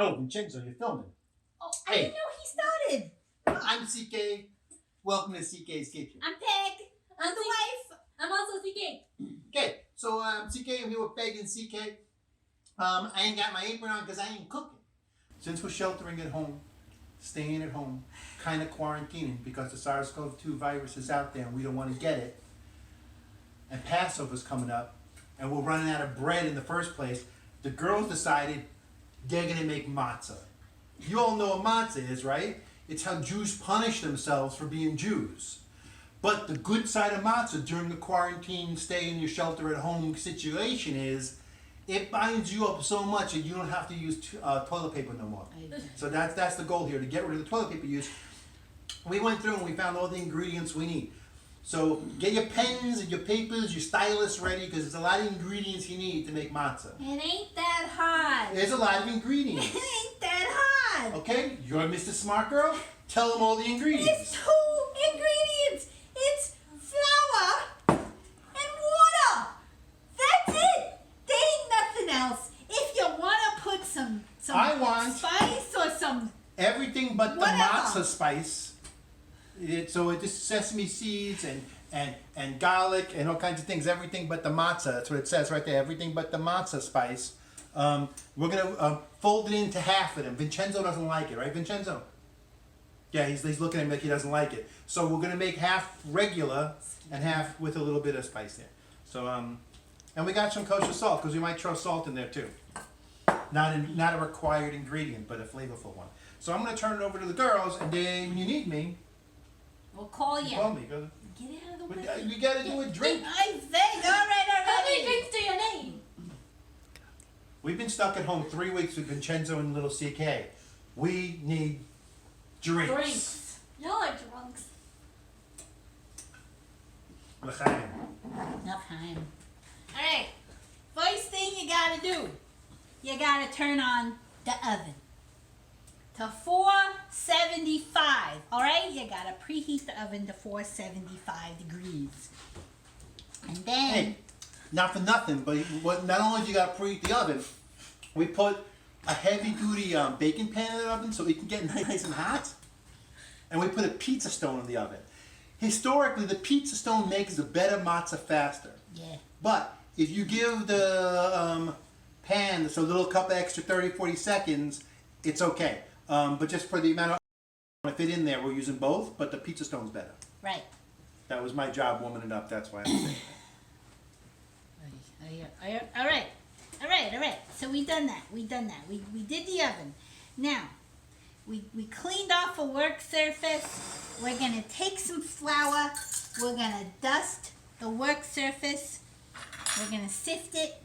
Oh, Vincenzo, you're filming. Oh, I didn't know he started. I'm CK. Welcome to CK's Kitchen. I'm Peg. I'm the wife. I'm also CK. Okay, so CK, I'm here with Peg and CK. I ain't got my apron on because I ain't cooking. Since we're sheltering at home, staying at home, kind of quarantining because the SARS-CoV-2 virus is out there and we don't want to get it. And Passover's coming up, and we're running out of bread in the first place. The girls decided they're going to make matzah. You all know what matzah is, right? It's how Jews punish themselves for being Jews. But the good side of matzah during the quarantine, stay in your shelter at home situation is it binds you up so much that you don't have to use toilet paper no more. So that's the goal here, to get rid of the toilet paper use. We went through and we found all the ingredients we need. So get your pens and your papers, your stylus ready, because there's a lot of ingredients you need to make matzah. It ain't that hard. There's a lot of ingredients. It ain't that hard. Okay, you're Mr. Smart Girl. Tell them all the ingredients. It's 2 ingredients. It's flour and water. That's it. There ain't nothing else. If you want to put some I want spice or some everything but the whatever. matzah spice. So it just sesame seeds and garlic and all kinds of things. Everything but the matzah. That's what it says right there. Everything but the matzah spice. We're gonna fold it into half of them. Vincenzo doesn't like it, right, Vincenzo? Yeah, he's looking at me like he doesn't like it. So we're gonna make half regular and half with a little bit of spice there. So and we got some kosher salt because we might throw salt in there too. Not a required ingredient, but a flavorful one. So I'm gonna turn it over to the girls, and then when you need me, we'll call you. call me. Get out of the way. We gotta do a drink. I think. All right. How many drinks to your name? We've been stuck at home 3 weeks with Vincenzo and little CK. We need drinks. Drinks. Y'all are drunks. L'chaim. Enough time. All right. First thing you gotta do, you gotta turn on the oven to 475. All right. You gotta preheat the oven to 475 degrees, and then. Hey, not for nothing, but not only do you got to preheat the oven, we put a heavy-duty baking pan in the oven so it can get nice and hot, and we put a pizza stone in the oven. Historically, the pizza stone makes a better matzah faster. Yeah. But if you give the pan just a little couple extra 30, 40 seconds, it's okay. But just for the amount of I fit in there, we're using both, but the pizza stone's better. Right. That was my job warming it up, that's why I'm saying that. All right. So we done that. We did the oven. Now, we cleaned off a work surface. We're gonna take some flour. We're gonna dust the work surface. We're gonna sift it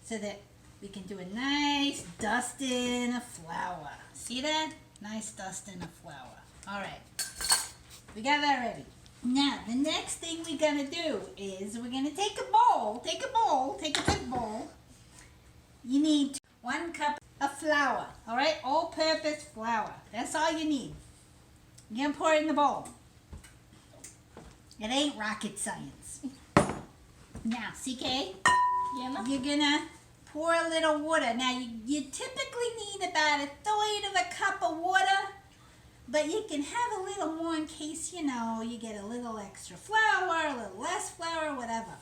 so that we can do a nice dusting of flour. See that? Nice dusting of flour. All right. We got that ready. Now, the next thing we're gonna do is we're gonna take a big bowl. You need 1 cup of flour, all right? All-purpose flour. That's all you need. You're gonna pour it in the bowl. It ain't rocket science. Now, CK, you're gonna pour a little water. Now, you typically need about 1/3 of a cup of water. But you can have a little more in case, you get a little extra flour, a little less flour, whatever.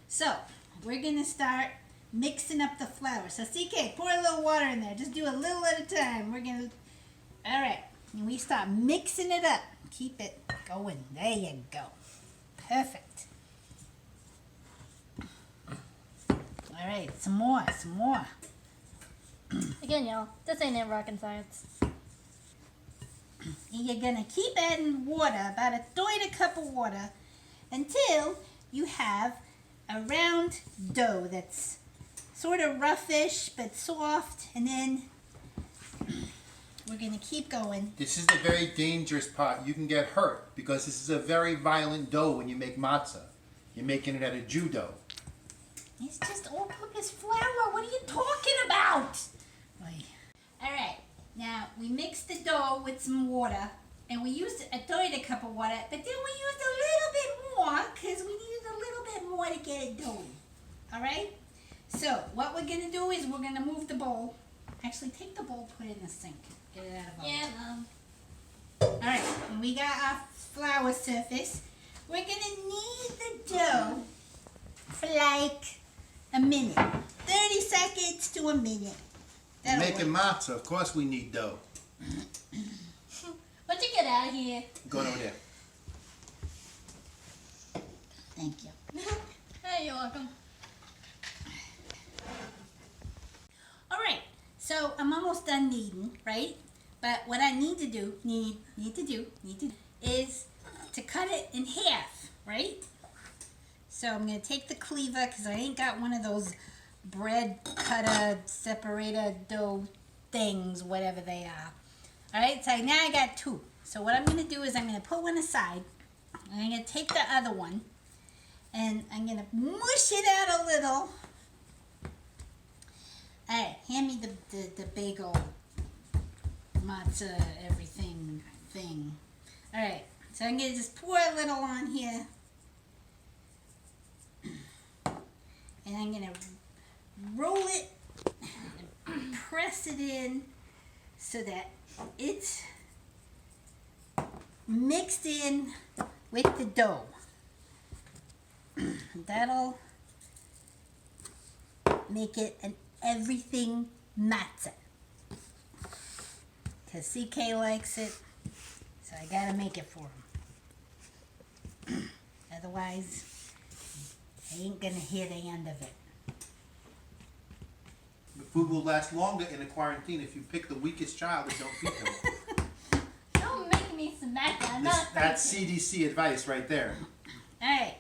So, we're going to start mixing up the flour. So, CK, pour a little water in there. Just do a little at a time. All right. And we start mixing it up. Keep it going. There you go. Perfect. All right. Some more. Again, y'all, this ain't in rocket science. And you're going to keep adding water, about 1/3 cup of water, until you have a round dough that's sort of roughish but soft. And then we're going to keep going. This is the very dangerous part. You can get hurt because this is a very violent dough when you make matzah. You're making it out of Jew dough. It's just all-purpose flour. What are you talking about? All right. Now, we mixed the dough with some water, and we used 1/3 cup of water, but then we used a little bit more because we needed a little bit more to get it doughy. All right? So, what we're going to do is we're going to move the bowl Actually, take the bowl, put it in the sink. Get it out of our Yeah, Alright, and we got our flour surface. We're gonna knead the dough for like a minute. 30 seconds to a minute. That'll Making work. matzah, of course we need dough. Why'd you get out of here? Going over there. Thank you. Hey, you're welcome. Alright, so I'm almost done kneading, right? But what I need to do, is to cut it in half, right? So I'm going to take the cleaver, because I ain't got one of those bread cutter, separator dough things, whatever they are. Alright, so now I got two. So what I'm going to do is I'm going to put one aside, and I'm going to take the other one, and I'm going to mush it out a little. Alright, hand me the bagel, Matzah, everything thing. Alright, so I'm going to just pour a little on here. And I'm going to roll it and press it in so that it's mixed in with the dough. That'll make it an everything matzah. Because CK likes it, so I gotta make it for him. Otherwise, I ain't gonna hear the end of it. The food will last longer in a quarantine if you pick the weakest child and don't feed them. Don't make me smack that. I'm not afraid That's to. CDC advice right there. Alright,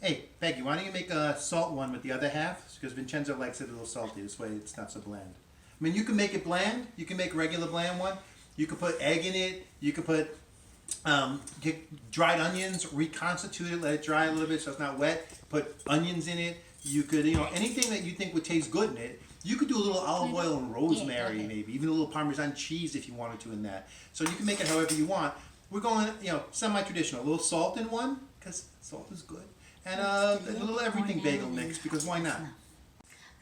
Hey, Peggy, why don't you make a salt one with the other half? Because Vincenzo likes it a little salty. This way it's not so bland. I mean, you can make it bland. You can make regular bland one. You can put egg in it. You can put get dried onions, reconstitute it, let it dry a little bit so it's not wet. Put onions in it. You could, anything that you think would taste good in it. You could do a little olive oil and rosemary, okay. maybe even a little Parmesan cheese if you wanted to in that. So you can make it however you want. We're going, semi-traditional. A little salt in one because salt is good, and a little everything bagel mix because why not?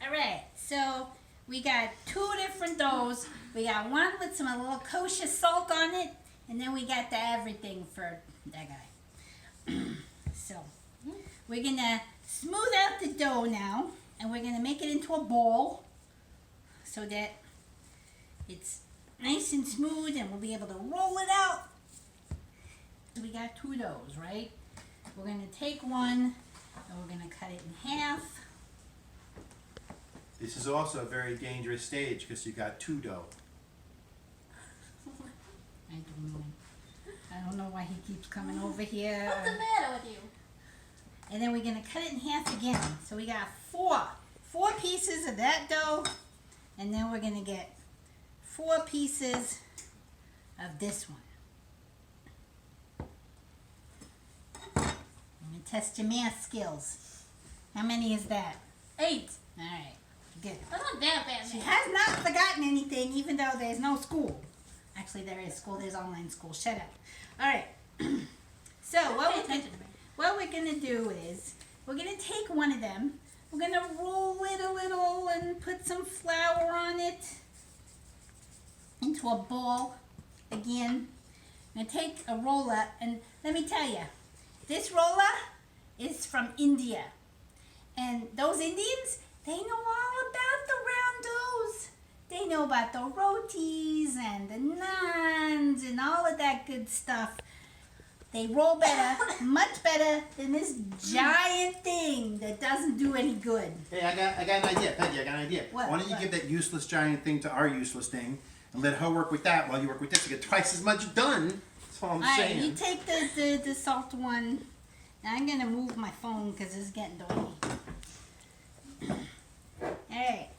alright, so we got two different doughs. We got one with some a little kosher salt on it, and then we got the everything for that guy. So, we're gonna smooth out the dough now, and we're gonna make it into a ball so that it's nice and smooth and we'll be able to roll it out. So we got two doughs, right? We're gonna take one and we're gonna cut it in half. This is also a very dangerous stage because you got two dough. I don't know why he keeps coming over here. What's the matter with you? And then we're gonna cut it in half again. So we got four pieces of that dough, and then we're gonna get 4 pieces of this one. I'm gonna test your math skills. How many is that? 8. Alright, good. I'm not that bad, She man. has not forgotten anything, even though there's no school. Actually, there is school. There's online school. Shut up. Alright. So, Pay attention to me. what we're going to do is, we're going to take one of them, we're going to roll it a little and put some flour on it into a ball. Again, I'm going to take a roller, and let me tell you, this roller is from India. And those Indians, they know all about the round doughs. They know about the rotis and the naans and all of that good stuff. They roll better, much better than this giant thing that doesn't do any good. Hey, I got an idea, Peggy. I got an idea. What? Why don't you What? give that useless giant thing to our useless thing, and let her work with that while you work with this to get twice as much done. That's all I'm Alright, saying. you take the salt one. Now I'm going to move my phone because it's getting noisy. Alright,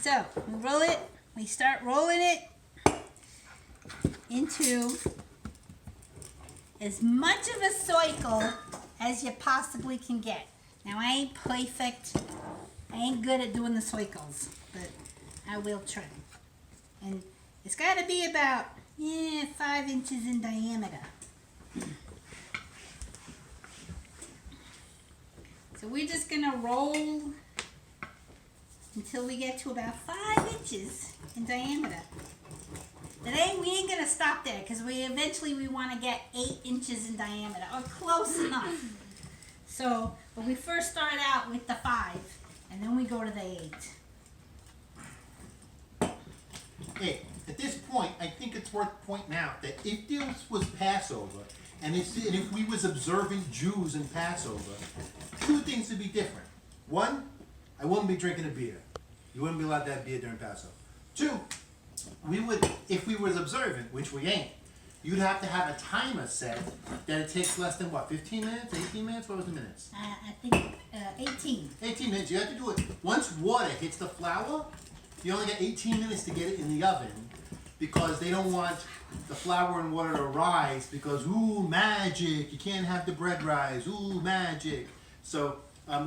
so we roll it. We start rolling it into as much of a circle as you possibly can get. Now I ain't perfect. I ain't good at doing the circles, but I will try. And it's got to be about 5 inches in diameter. So we're just gonna roll until we get to about 5 inches in diameter. But we ain't gonna stop there because we want to get 8 inches in diameter or close enough. So, but we first start out with the 5 and then we go to the 8. Hey, at this point, I think it's worth pointing out that if this was Passover, and if we was observing Jews in Passover, 2 things would be different. 1, I wouldn't be drinking a beer. You wouldn't be allowed to have beer during Passover. 2, we would, if we was observant, which we ain't, you'd have to have a timer set that it takes less than what, 15 minutes, 18 minutes? What was the minutes? I think 18. 18 minutes. You have to do it. Once water hits the flour, you only get 18 minutes to get it in the oven because they don't want the flour and water to rise because, ooh, magic. You can't have the bread rise. Ooh, magic. So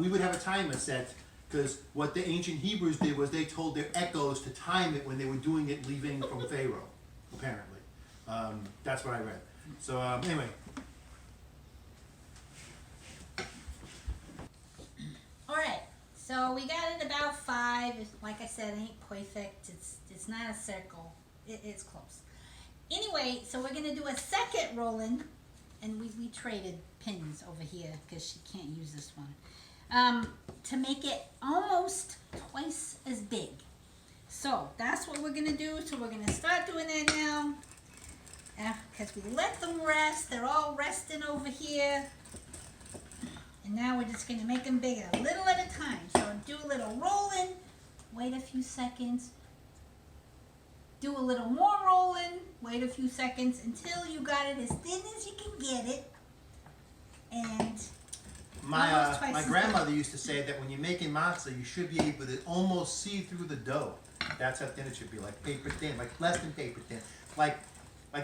we would have a timer set because what the ancient Hebrews did was they told their echoes to time it when they were doing it leaving from Pharaoh, apparently. That's what I read. So anyway. All right. So we got it about 5. Like I said, it ain't perfect. It's not a circle. It's close. Anyway, so we're gonna do a second rolling, and we traded pins over here because she can't use this one, to make it almost twice as big. So that's what we're gonna do. So we're gonna start doing that now, because we let them rest. They're all resting over here. And now we're just going to make them bigger, a little at a time. So do a little rolling, wait a few seconds, do a little more rolling, wait a few seconds until you got it as thin as you can get it. And my grandmother used to say that when you're making matzah, you should be able to almost see through the dough. That's how thin it should be, like paper thin, like less than paper thin, like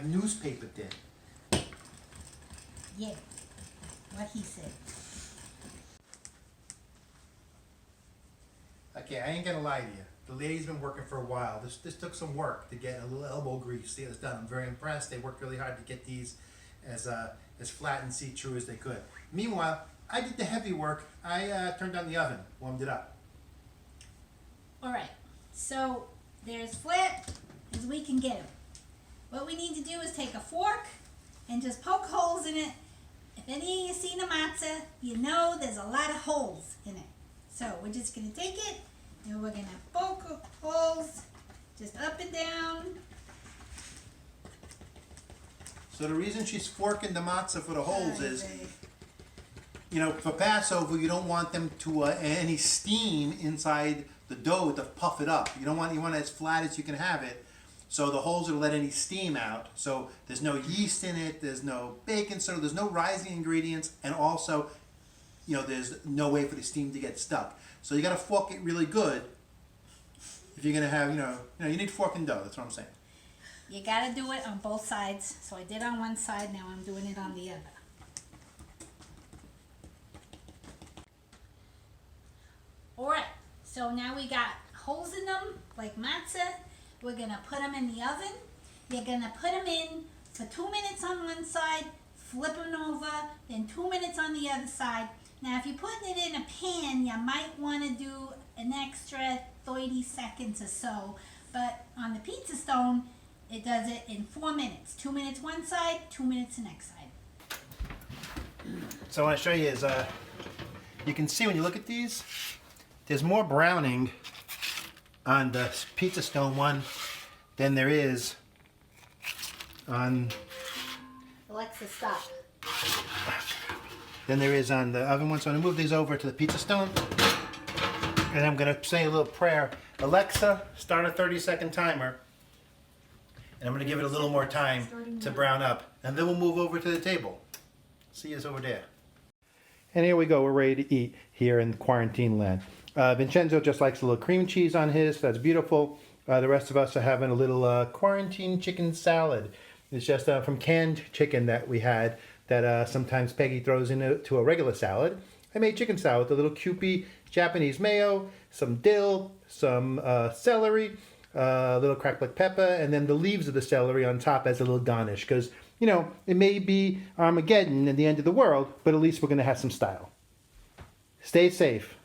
newspaper thin. Yeah, what he said. Okay, I ain't gonna lie to you. The lady's been working for a while. This took some work to get a little elbow grease. See, it's done. I'm very impressed. They worked really hard to get these as flat and see-through as they could. Meanwhile, I did the heavy work. I turned on the oven, warmed it up. All right, so they're as flat as we can get them. What we need to do is take a fork and just poke holes in it. If any of you seen a matzah, you know there's a lot of holes in it. So we're just going to take it and we're going to poke holes just up and down. So the reason she's forking the matzah for the holes is, you know, for Passover, you don't want them to any steam inside the dough to puff it up. You want it as flat as you can have it. So the holes will let any steam out. So there's no yeast in it. There's no baking soda. There's no rising ingredients, and also, you know, there's no way for the steam to get stuck. So you got to fork it really good if you're gonna have, you know, you need fork and dough. That's what I'm saying. You got to do it on both sides. So I did on one side. Now I'm doing it on the other. All right. So now we got holes in them like matzah. We're gonna put them in the oven. You're gonna put them in for 2 minutes on one side, flip them over, then 2 minutes on the other side. Now, if you're putting it in a pan, you might want to do an extra 30 seconds or so. But on the pizza stone, it does it in 4 minutes. 2 minutes one side, 2 minutes the next side. So what I want to show you is, you can see when you look at these, there's more browning on the pizza stone one than there is on Alexa, stop. than there is on the oven one. So I'm going to move these over to the pizza stone. And I'm going to say a little prayer. Alexa, start a 30-second timer. And I'm going to give it a little more time to brown up. And then we'll move over to the table. See us over there. And here we go. We're ready to eat here in quarantine land. Vincenzo just likes a little cream cheese on his. That's beautiful. The rest of us are having a little quarantine chicken salad. It's just from canned chicken that we had that sometimes Peggy throws into a regular salad. I made chicken salad with a little Kewpie Japanese mayo, some dill, some celery, a little cracked black pepper, and then the leaves of the celery on top as a little garnish. Because, you know, it may be Armageddon and the end of the world, but at least we're going to have some style. Stay safe.